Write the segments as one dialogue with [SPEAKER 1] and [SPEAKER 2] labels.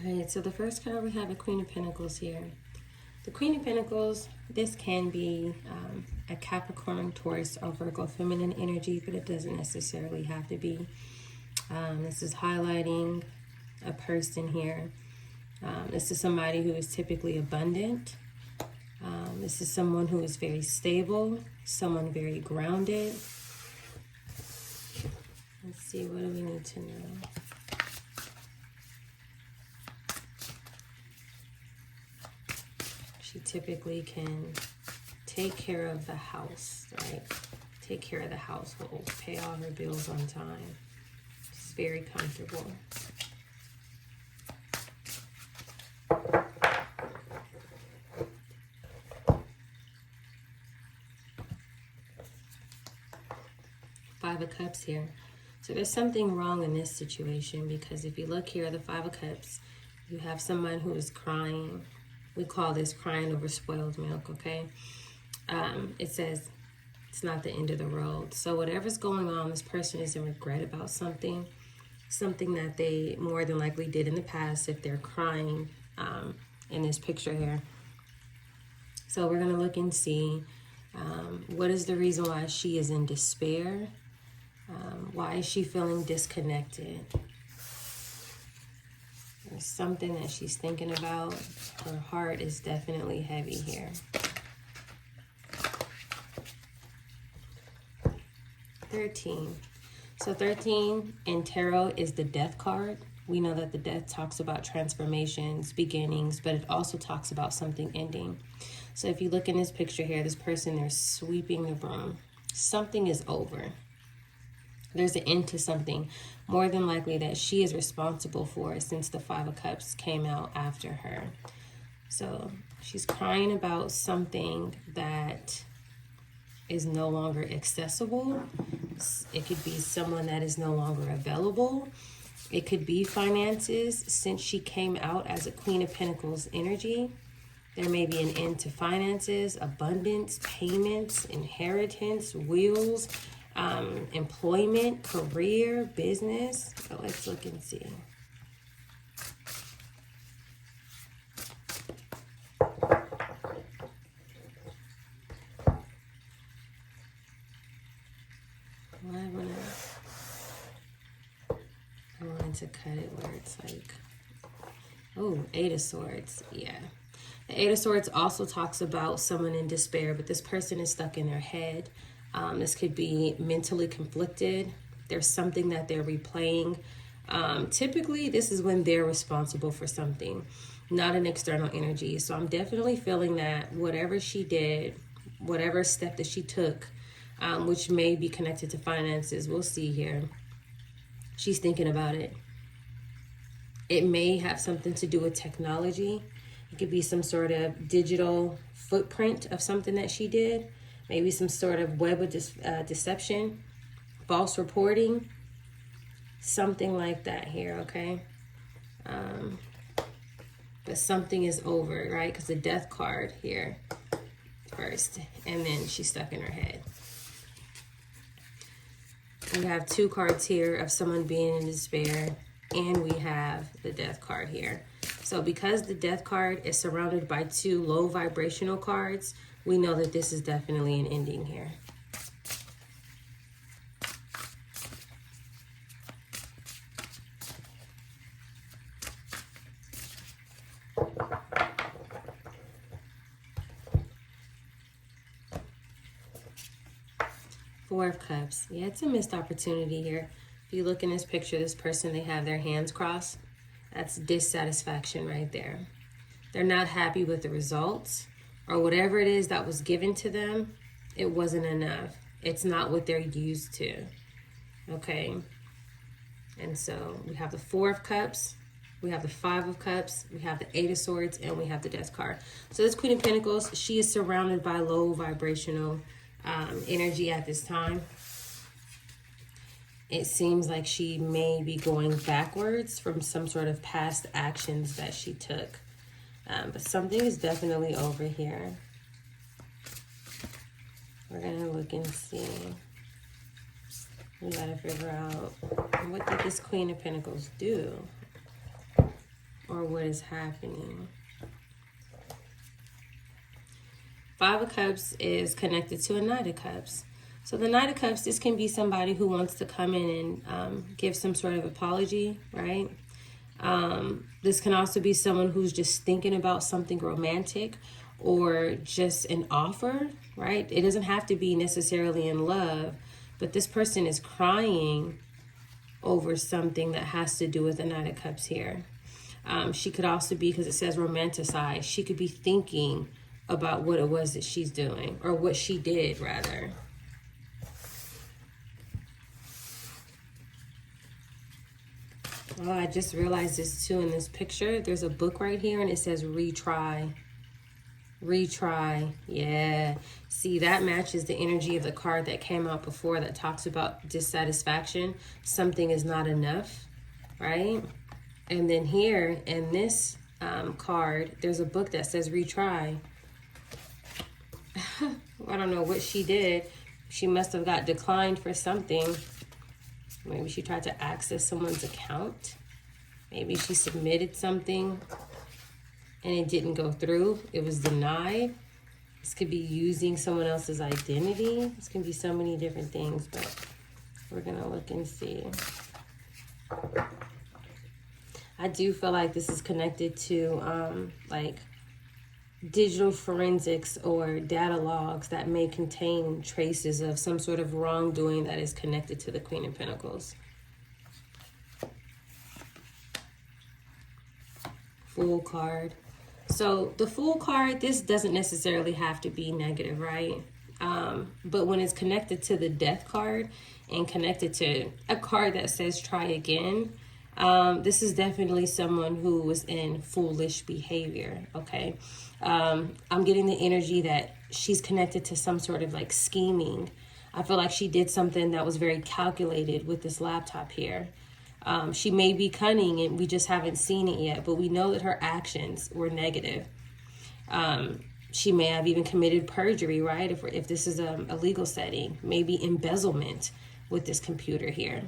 [SPEAKER 1] Alright, so the first card we have a Queen of Pentacles here. The Queen of Pentacles, this can be a Capricorn, Taurus, or Virgo feminine energy, but it doesn't necessarily have to be. This is highlighting a person here. This is somebody who is typically abundant. This is someone who is very stable, someone very grounded. Let's see, what do we need to know? She typically can take care of the house, right? Take care of the household, pay all her bills on time. She's very comfortable. Five of Cups here. So there's something wrong in this situation, because if you look here, the Five of Cups, you have someone who is crying. We call this crying over spoiled milk, okay? It says it's not the end of the road. So whatever's going on, this person is in regret about something that they more than likely did in the past if they're crying in this picture here. So we're going to look and see what is the reason why she is in despair. Why is she feeling disconnected? There's something that she's thinking about. Her heart is definitely heavy here. 13. So 13 in tarot is the Death card. We know that the Death talks about transformations, beginnings, but it also talks about something ending. So if you look in this picture here, this person, they're sweeping the broom. Something is over. There's an end to something, more than likely that she is responsible for, since the Five of Cups came out after her. So she's crying about something that is no longer accessible. It could be someone that is no longer available. It could be finances. Since she came out as a Queen of Pentacles energy, there may be an end to finances, abundance, payments, inheritance, wills, employment, career, business. So let's look and see. I wanted to cut it where it's like, oh, Eight of Swords. Yeah. The Eight of Swords also talks about someone in despair, but this person is stuck in their head. This could be mentally conflicted. There's something that they're replaying. Typically, this is when they're responsible for something, not an external energy. So I'm definitely feeling that whatever she did, whatever step that she took, which may be connected to finances, we'll see here. She's thinking about it. It may have something to do with technology. It could be some sort of digital footprint of something that she did. Maybe some sort of web of deception, false reporting, something like that here, okay? But something is over, right? Because the Death card here first, and then she's stuck in her head. We have two cards here of someone being in despair, and we have the Death card here. So because the Death card is surrounded by two low vibrational cards, we know that this is definitely an ending here. Four of Cups. Yeah, it's a missed opportunity here. If you look in this picture, this person, they have their hands crossed. That's dissatisfaction right there. They're not happy with the results, or whatever it is that was given to them. It wasn't enough. It's not what they're used to. Okay. And so we have the Four of Cups, we have the Five of Cups, we have the Eight of Swords, and we have the Death card. So this Queen of Pentacles, she is surrounded by low vibrational energy at this time. It seems like she may be going backwards from some sort of past actions that she took. But something is definitely over here. We're going to look and see. We got to figure out, what did this Queen of Pentacles do? or what is happening. Five of Cups is connected to a Knight of Cups. So the Knight of Cups, this can be somebody who wants to come in and give some sort of apology, right? This can also be someone who's just thinking about something romantic or just an offer, right? It doesn't have to be necessarily in love, but this person is crying over something that has to do with the Knight of Cups here. She could also be, because it says romanticize, she could be thinking about what it was that she's doing, or what she did rather. Oh, I just realized this too in this picture. There's a book right here and it says retry. Retry. Yeah. See, that matches the energy of the card that came out before that talks about dissatisfaction. Something is not enough, right? And then here in this card, there's a book that says retry. I don't know what she did. She must have got declined for something. Maybe she tried to access someone's account. Maybe she submitted something and it didn't go through. It was denied. This could be using someone else's identity. This can be so many different things, but we're going to look and see. I do feel like this is connected to like digital forensics or data logs that may contain traces of some sort of wrongdoing that is connected to the Queen of Pentacles. Fool card. So the Fool card, this doesn't necessarily have to be negative, right? But when it's connected to the Death card and connected to a card that says try again, this is definitely someone who was in foolish behavior, okay? I'm getting the energy that she's connected to some sort of like scheming. I feel like she did something that was very calculated with this laptop here. She may be cunning and we just haven't seen it yet, but we know that her actions were negative. She may have even committed perjury, right? If this is a legal setting, maybe embezzlement with this computer here,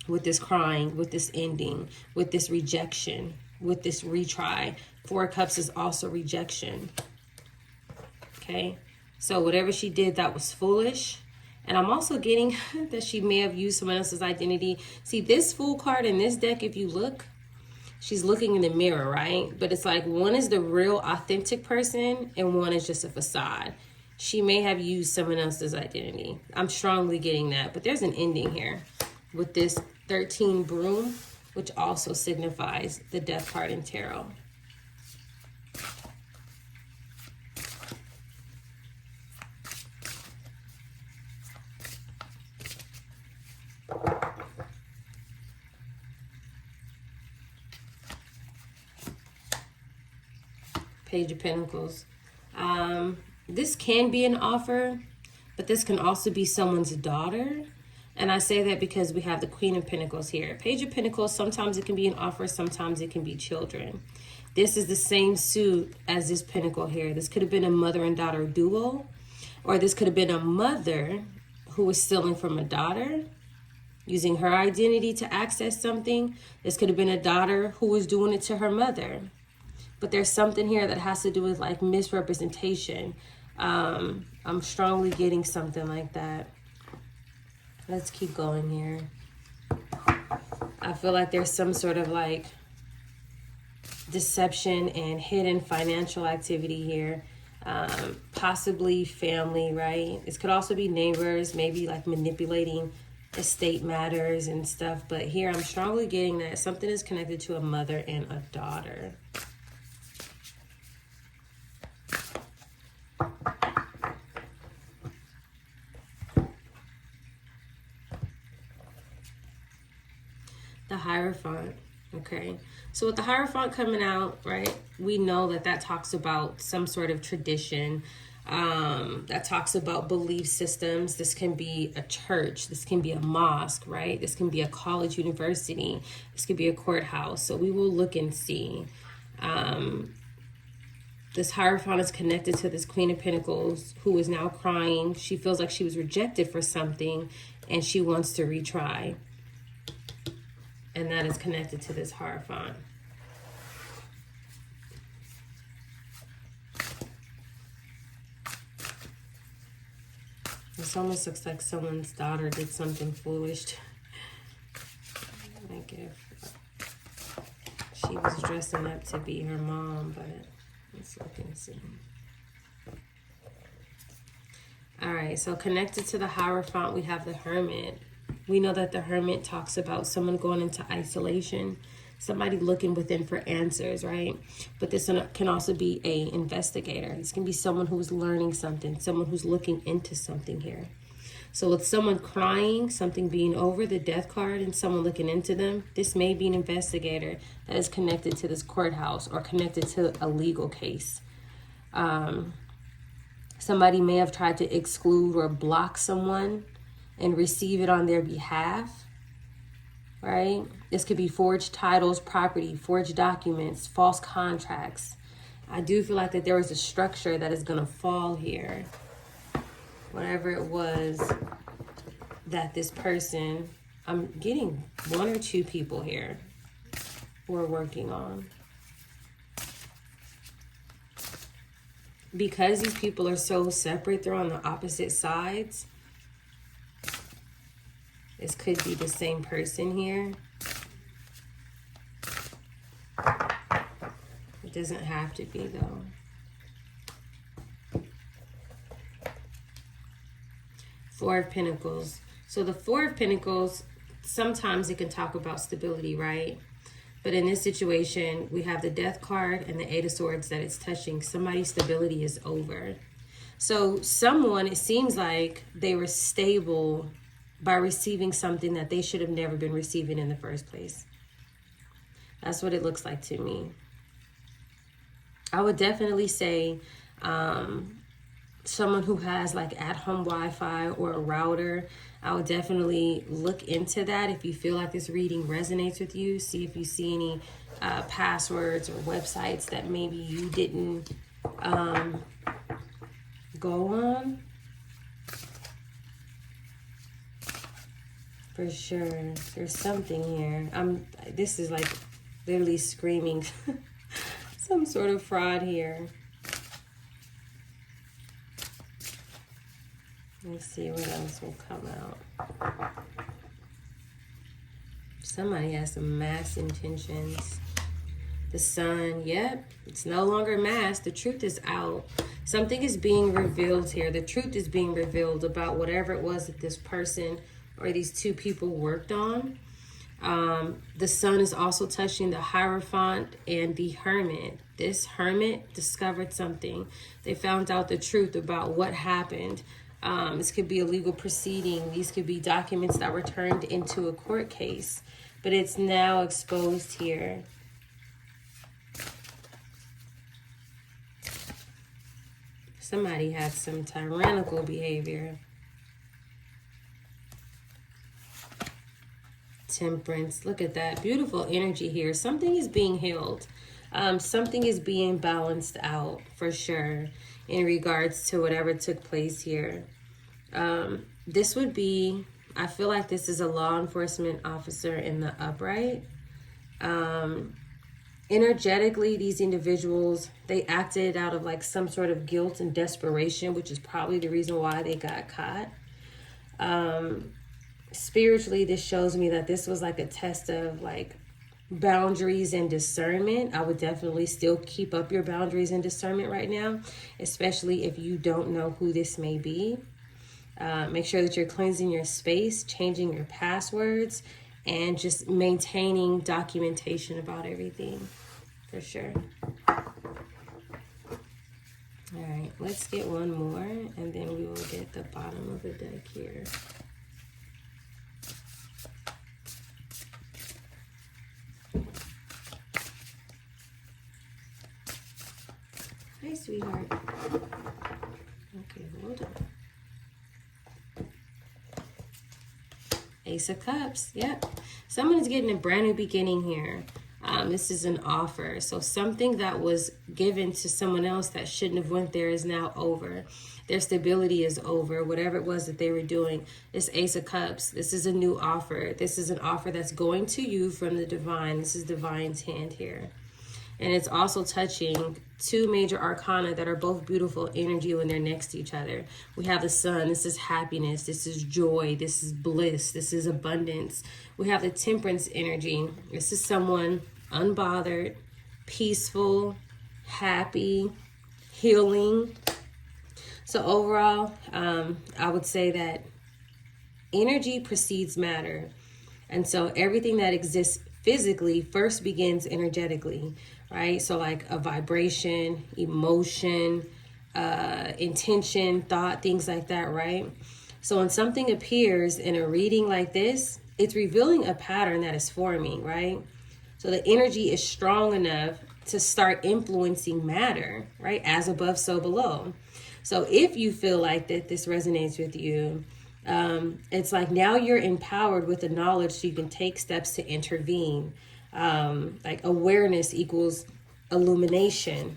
[SPEAKER 1] with this crying, with this ending, with this rejection, with this retry. Four of Cups is also rejection. Okay, so whatever she did that was foolish. And I'm also getting that she may have used someone else's identity. See, this Fool card in this deck, if you look, she's looking in the mirror, right? But it's like one is the real authentic person and one is just a facade. She may have used someone else's identity. I'm strongly getting that. But there's an ending here with this 13 broom, which also signifies the Death card in tarot. Page of Pentacles. This can be an offer, but this can also be someone's daughter. And I say that because we have the Queen of Pentacles here. Page of Pentacles, sometimes it can be an offer, sometimes it can be children. This is the same suit as this pentacle here. This could have been a mother and daughter duo, or this could have been a mother who was stealing from a daughter, using her identity to access something. This could have been a daughter who was doing it to her mother. But there's something here that has to do with like misrepresentation. I'm strongly getting something like that. Let's keep going here. I feel like there's some sort of like deception and hidden financial activity here. Possibly family, right? This could also be neighbors, maybe like manipulating estate matters and stuff. But here I'm strongly getting that something is connected to a mother and a daughter. The Hierophant, okay? So with the Hierophant coming out, right, we know that that talks about some sort of tradition, that talks about belief systems. This can be a church, this can be a mosque, right? This can be a college, university, this could be a courthouse. So we will look and see. This Hierophant is connected to this Queen of Pentacles who is now crying. She feels like she was rejected for something and she wants to retry. And that is connected to this Hierophant. This almost looks like someone's daughter did something foolish. Like if she was dressing up to be her mom, but let's look and see. All right, so connected to the Hierophant, we have the Hermit. We know that the Hermit talks about someone going into isolation, somebody looking within for answers, right? But this can also be an investigator. This can be someone who's learning something, someone who's looking into something here. So with someone crying, something being over, the Death card, and someone looking into them, this may be an investigator that is connected to this courthouse or connected to a legal case. Somebody may have tried to exclude or block someone and receive it on their behalf, right? This could be forged titles, property, forged documents, false contracts. I do feel like that there is a structure that is going to fall here. Whatever it was that this person, I'm getting one or two people here we're working on. Because these people are so separate, they're on the opposite sides. This could be the same person here. It doesn't have to be, though. Four of Pentacles. So the Four of Pentacles, sometimes it can talk about stability, right? But in this situation, we have the Death card and the Eight of Swords that it's touching. Somebody's stability is over. So someone, it seems like they were stable by receiving something that they should have never been receiving in the first place. That's what it looks like to me. I would definitely say someone who has like at-home Wi-Fi or a router, I would definitely look into that. If you feel like this reading resonates with you, see if you see any passwords or websites that maybe you didn't go on. For sure, there's something here. This is like literally screaming some sort of fraud here. Let's see what else will come out. Somebody has some mass intentions. The Sun, yep, it's no longer masked. The truth is out. Something is being revealed here. The truth is being revealed about whatever it was that this person or these two people worked on. The Sun is also touching the Hierophant and the Hermit. This Hermit discovered something. They found out the truth about what happened. This could be a legal proceeding. These could be documents that were turned into a court case, but it's now exposed here. Somebody had some tyrannical behavior. Temperance, look at that beautiful energy here. Something is being healed. Something is being balanced out for sure in regards to whatever took place here. This would be, I feel like this is a law enforcement officer in the upright. Energetically, these individuals, they acted out of like some sort of guilt and desperation, which is probably the reason why they got caught. Spiritually, this shows me that this was like a test of like boundaries and discernment. I would definitely still keep up your boundaries and discernment right now, especially if you don't know who this may be. Make sure that you're cleansing your space, changing your passwords, and just maintaining documentation about everything, for sure. All right, let's get one more, and then we will get the bottom of the deck here. Hi, sweetheart. Okay, hold on. Ace of Cups. Yep. Someone's getting a brand new beginning here. This is an offer. So something that was given to someone else that shouldn't have went there is now over. Their stability is over. Whatever it was that they were doing. This Ace of Cups. This is a new offer. This is an offer that's going to you from the divine. This is divine's hand here. And it's also touching two major arcana that are both beautiful energy when they're next to each other. We have the sun. This is happiness. This is joy. This is bliss. This is abundance. We have the temperance energy. This is someone unbothered, peaceful, happy, healing. So overall, I would say that energy precedes matter. And so everything that exists physically first begins energetically, right? So like a vibration, emotion, intention, thought, things like that, right? So when something appears in a reading like this, it's revealing a pattern that is forming, right? So the energy is strong enough to start influencing matter, right? As above, so below. So if you feel like that this resonates with you, it's like now you're empowered with the knowledge so you can take steps to intervene. Like awareness equals illumination.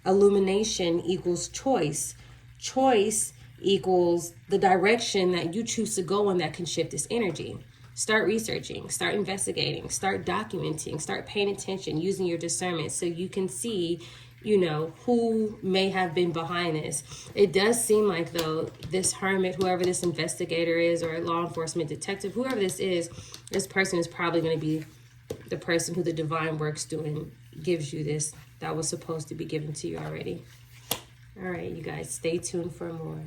[SPEAKER 1] Illumination equals choice. Choice equals the direction that you choose to go in that can shift this energy. Start researching, start investigating, start documenting, start paying attention, using your discernment so you can see, you know, who may have been behind this. It does seem like, though, this hermit, whoever this investigator is, or law enforcement detective, whoever this person is probably going to be the person who the divine work's doing, gives you this that was supposed to be given to you already. All right, you guys, stay tuned for more.